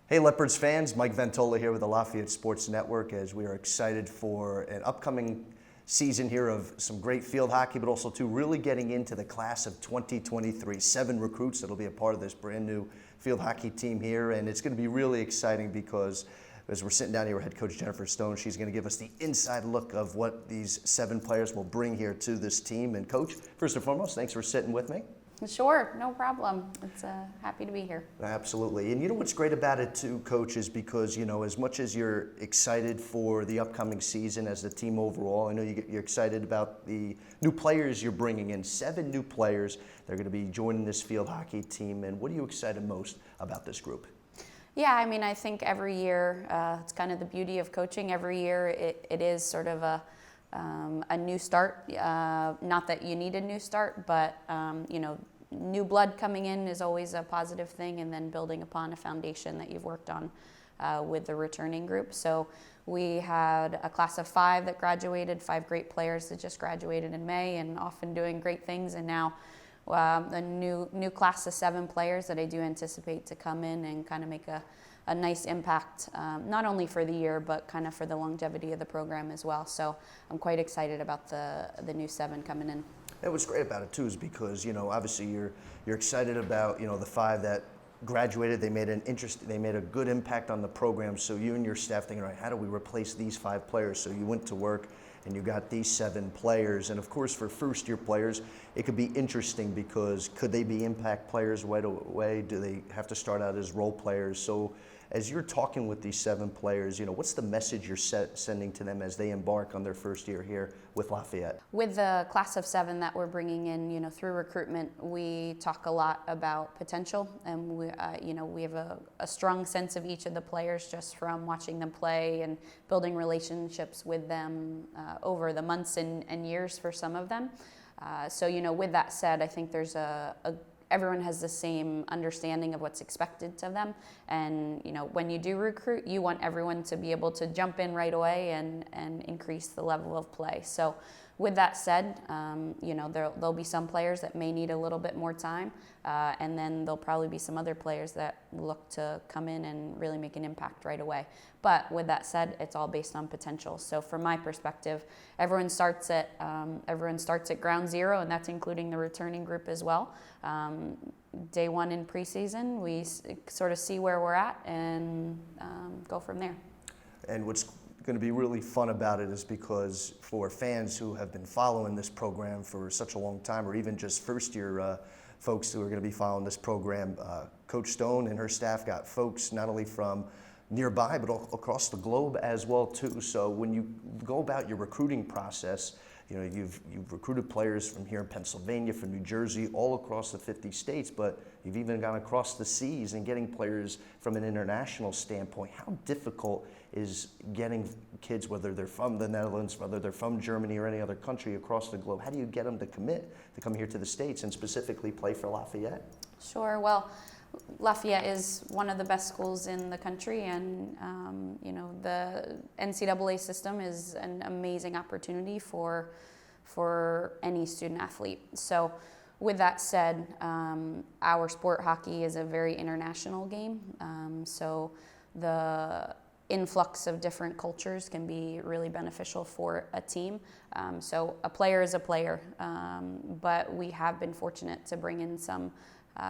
Hey Leopards fans, Mike Ventola here with the Lafayette Sports Network as we are excited for an upcoming season here of some great field hockey, but also too really getting into the class of 2023. 7 recruits that'll be a part of this brand new field hockey team here, and it's going to be really exciting because as we're sitting down here with head coach Jennifer Stone, she's going to give us the inside look of what these 7 players will bring here to this team. And coach, first and foremost, thanks for sitting with me. Sure, no problem. It's happy to be here. Absolutely. And you know what's great about it too, Coach, is because, you know, as much as you're excited for the upcoming season as the team overall, I know you're excited about the new players you're bringing in. 7 new players. They're going to be joining this field hockey team. And what are you excited most about this group? Yeah, I mean, I think every year, it's kind of the beauty of coaching. Every year it is sort of a new start. Not that you need a new start, but you know, new blood coming in is always a positive thing, and then building upon a foundation that you've worked on with the returning group. So we had a class of 5 that graduated, 5 great players that just graduated in May and often doing great things, and now a new class of 7 players that I do anticipate to come in and kind of make a nice impact, not only for the year, but kind of for the longevity of the program as well. So I'm quite excited about the new 7 coming in. And what's great about it too is because, you know, obviously you're excited about, you know, the 5 that graduated. They made a good impact on the program. So you and your staff thinking, all right, how do we replace these 5 players? So you went to work and you got these 7 players. And of course, for first-year players, it could be interesting because could they be impact players right away? Do they have to start out as role players? So as you're talking with these 7 players, you know, what's the message you're sending to them as they embark on their first year here with Lafayette? With the class of 7 that we're bringing in, you know, through recruitment, we talk a lot about potential, and we, you know, we have a strong sense of each of the players just from watching them play and building relationships with them over the months and years for some of them. So, you know, with that said, I think there's everyone has the same understanding of what's expected of them. And, you know, when you do recruit, you want everyone to be able to jump in right away and increase the level of play. So with that said, you know, there'll be some players that may need a little bit more time. And then there'll probably be some other players that look to come in and really make an impact right away. But with that said, it's all based on potential. So from my perspective, everyone starts at ground zero, and that's including the returning group as well. Day 1 in preseason, we sort of see where we're at and go from there. And what's going to be really fun about it is because for fans who have been following this program for such a long time, or even just first-year folks who are going to be following this program, Coach Stone and her staff got folks not only from nearby, but across the globe as well too. So when you go about your recruiting process, you know, you've recruited players from here in Pennsylvania, from New Jersey, all across the 50 states, but you've even gone across the seas and getting players from an international standpoint. How difficult is getting kids, whether they're from the Netherlands, whether they're from Germany or any other country across the globe? How do you get them to commit to come here to the States and specifically play for Lafayette? Sure. Well, Lafayette is one of the best schools in the country, and you know, the NCAA system is an amazing opportunity for any student athlete. So with that said, our sport, hockey, is a very international game. So the influx of different cultures can be really beneficial for a team. So a player is a player, but we have been fortunate to bring in some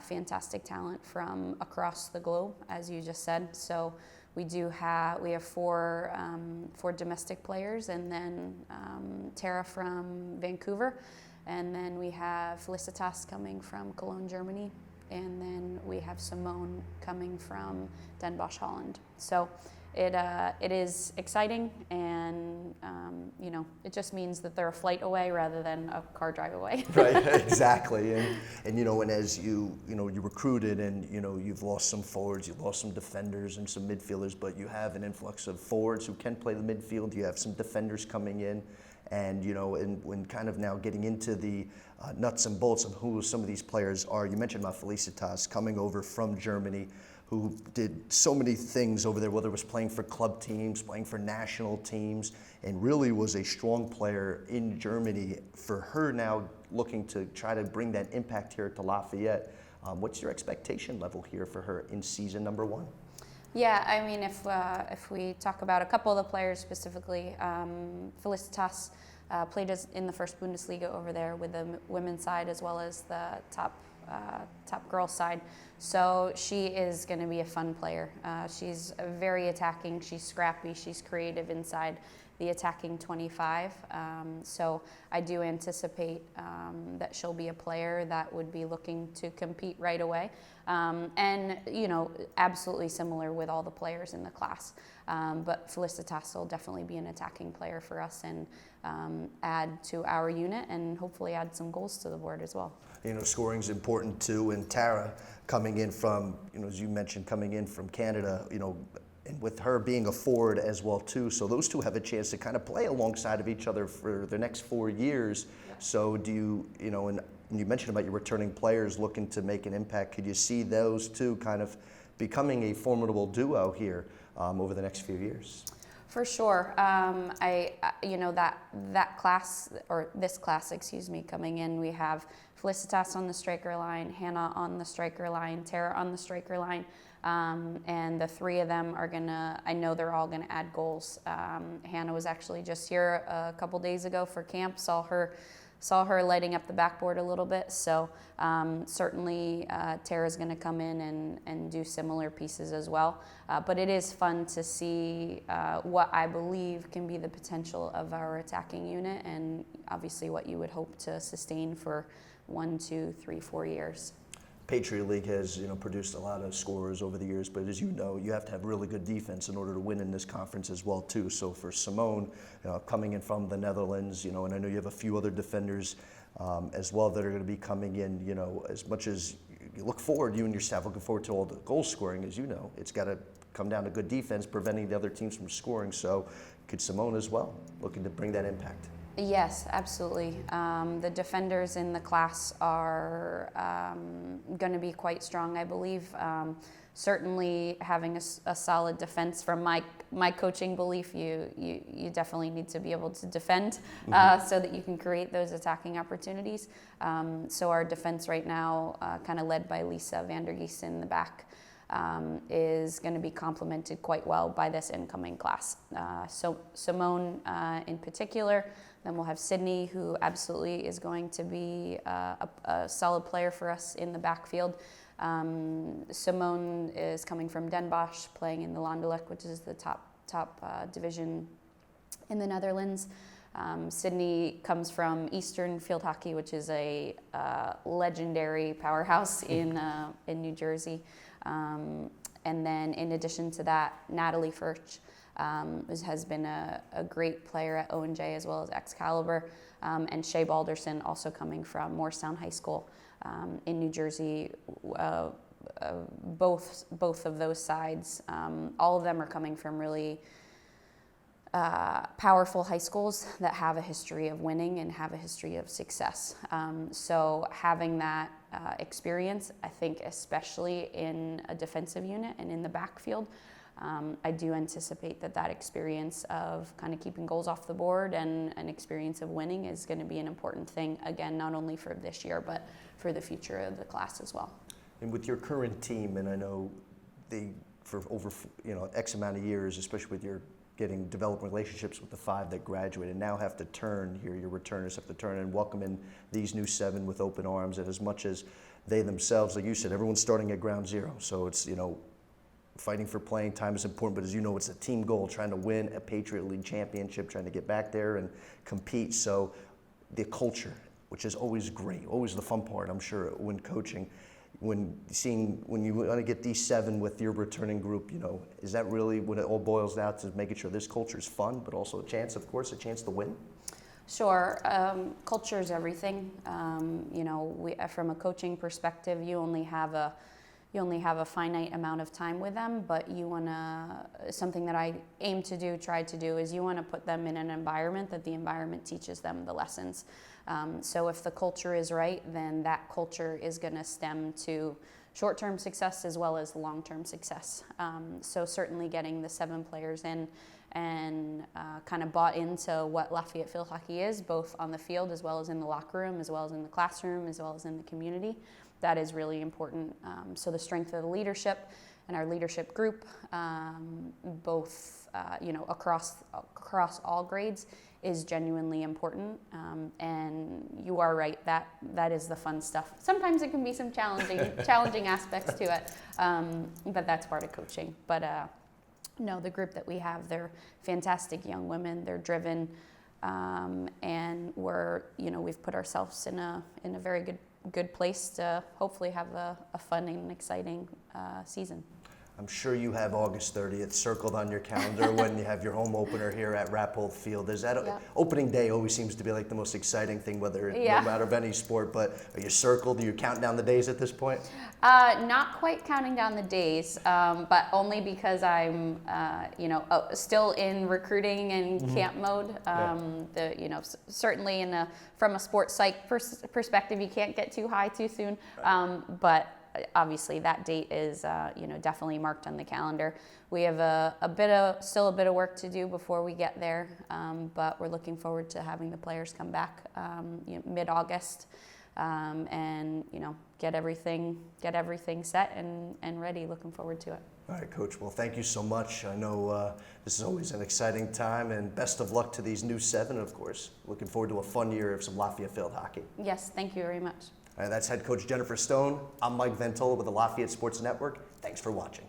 fantastic talent from across the globe, as you just said. So we have 4 domestic players, and then Tara from Vancouver, and then we have Felicitas coming from Cologne, Germany, and then we have Simone coming from Den Bosch, Holland. So it is exciting, and you know, it just means that they're a flight away rather than a car drive away. Right, exactly. And you know, and as you recruited, and you know, you've lost some forwards, you've lost some defenders and some midfielders, but you have an influx of forwards who can play the midfield. You have some defenders coming in, and you know, and when kind of now getting into the nuts and bolts of who some of these players are. You mentioned about Felicitas coming over from Germany, who did so many things over there, whether it was playing for club teams, playing for national teams, and really was a strong player in Germany. For her now looking to try to bring that impact here to Lafayette, what's your expectation level here for her in season number 1? Yeah, I mean, if we talk about a couple of the players specifically, Felicitas played in the first Bundesliga over there with the women's side as well as the top girls side. So she is going to be a fun player. She's very attacking. She's scrappy. She's creative inside the attacking 25. So I do anticipate that she'll be a player that would be looking to compete right away. And, you know, absolutely similar with all the players in the class. But Felicitas will definitely be an attacking player for us and add to our unit and hopefully add some goals to the board as well. You know, scoring's important too, and Tara coming in from, you know, as you mentioned, coming in from Canada, you know, and with her being a forward as well too, so those two have a chance to kind of play alongside of each other for the next 4 years. Yeah. So do you, you know, and you mentioned about your returning players looking to make an impact. Could you see those two kind of becoming a formidable duo here over the next few years? For sure. You know, that class, or this class, excuse me, coming in, we have Felicitas on the striker line, Hannah on the striker line, Tara on the striker line, and the three of them are gonna, I know they're all gonna add goals. Hannah was actually just here a couple days ago for camp, saw her lighting up the backboard a little bit, so certainly Tara's going to come in and do similar pieces as well. But it is fun to see what I believe can be the potential of our attacking unit, and obviously what you would hope to sustain for 1, 2, 3, 4 years. Patriot League has, you know, produced a lot of scorers over the years, but as you know, you have to have really good defense in order to win in this conference as well too. So for Simone, coming in from the Netherlands, you know, and I know you have a few other defenders as well that are going to be coming in, you know, as much as you look forward, you and your staff looking forward to all the goal scoring, as you know, it's got to come down to good defense, preventing the other teams from scoring. So could Simone as well, looking to bring that impact? Yes, absolutely. The defenders in the class are going to be quite strong, I believe. Certainly having a solid defense, from my coaching belief, you definitely need to be able to defend so that you can create those attacking opportunities. So our defense right now, kind of led by Lisa Vandergeest in the back, is going to be complemented quite well by this incoming class. So Simone in particular. Then we'll have Sydney, who absolutely is going to be a solid player for us in the backfield. Simone is coming from Den Bosch, playing in the Landelijk, which is the top division in the Netherlands. Sydney comes from Eastern Field Hockey, which is a legendary powerhouse in New Jersey. And then in addition to that, Natalie Furch has been a great player at O&J as well as Excalibur, and Shea Balderson also coming from Morristown High School in New Jersey. Both of those sides, all of them are coming from really powerful high schools that have a history of winning and have a history of success. So having that experience, I think especially in a defensive unit and in the backfield, I do anticipate that experience of kind of keeping goals off the board and an experience of winning is going to be an important thing, again, not only for this year, but for the future of the class as well. And with your current team, and I know for over, you know, X amount of years, especially with your developing relationships with the 5 that graduated, now have to turn here, your returners have to turn and welcome in these new 7 with open arms. And as much as they themselves, like you said, everyone's starting at ground zero. So it's, you know, fighting for playing time is important, but as you know, it's a team goal, trying to win a Patriot League championship, trying to get back there and compete. So the culture, which is always great, always the fun part, I'm sure, when coaching, when you want to get these 7 with your returning group, you know, is that really what it all boils down to, making sure this culture is fun, but also a chance to win? Sure. Culture is everything. You know, from a coaching perspective, you only have a finite amount of time with them, but something that I aim to do, try to do, is you want to put them in an environment that the environment teaches them the lessons. So if the culture is right, then that culture is going to stem to short-term success as well as long-term success. So certainly getting the 7 players in and kind of bought into what Lafayette Field Hockey is, both on the field as well as in the locker room, as well as in the classroom, as well as in the community. That is really important. So the strength of the leadership and our leadership group, both across all grades, is genuinely important. And you are right, that is the fun stuff. Sometimes it can be some challenging aspects to it, but that's part of coaching. But no, the group that we have, they're fantastic young women. They're driven, and we've put ourselves in a very good place to hopefully have a fun and exciting season. I'm sure you have August 30th circled on your calendar when you have your home opener here at Rappold Field. Is that opening day always seems to be like the most exciting thing, no matter of any sport, but are you circled? Are you counting down the days at this point? Not quite counting down the days, but only because I'm, still in recruiting and camp mode. Certainly from a sports psych perspective, you can't get too high too soon, but obviously that date is definitely marked on the calendar. We have still a bit of work to do before we get there, but we're looking forward to having the players come back mid-August, and get everything set and ready. Looking forward to it. All right, Coach. Well, thank you so much. I know this is always an exciting time, and best of luck to these new 7. Of course, looking forward to a fun year of some Lafayette Field hockey. Yes, thank you very much. All right, that's head coach Jennifer Stone. I'm Mike Ventola with the Lafayette Sports Network. Thanks for watching.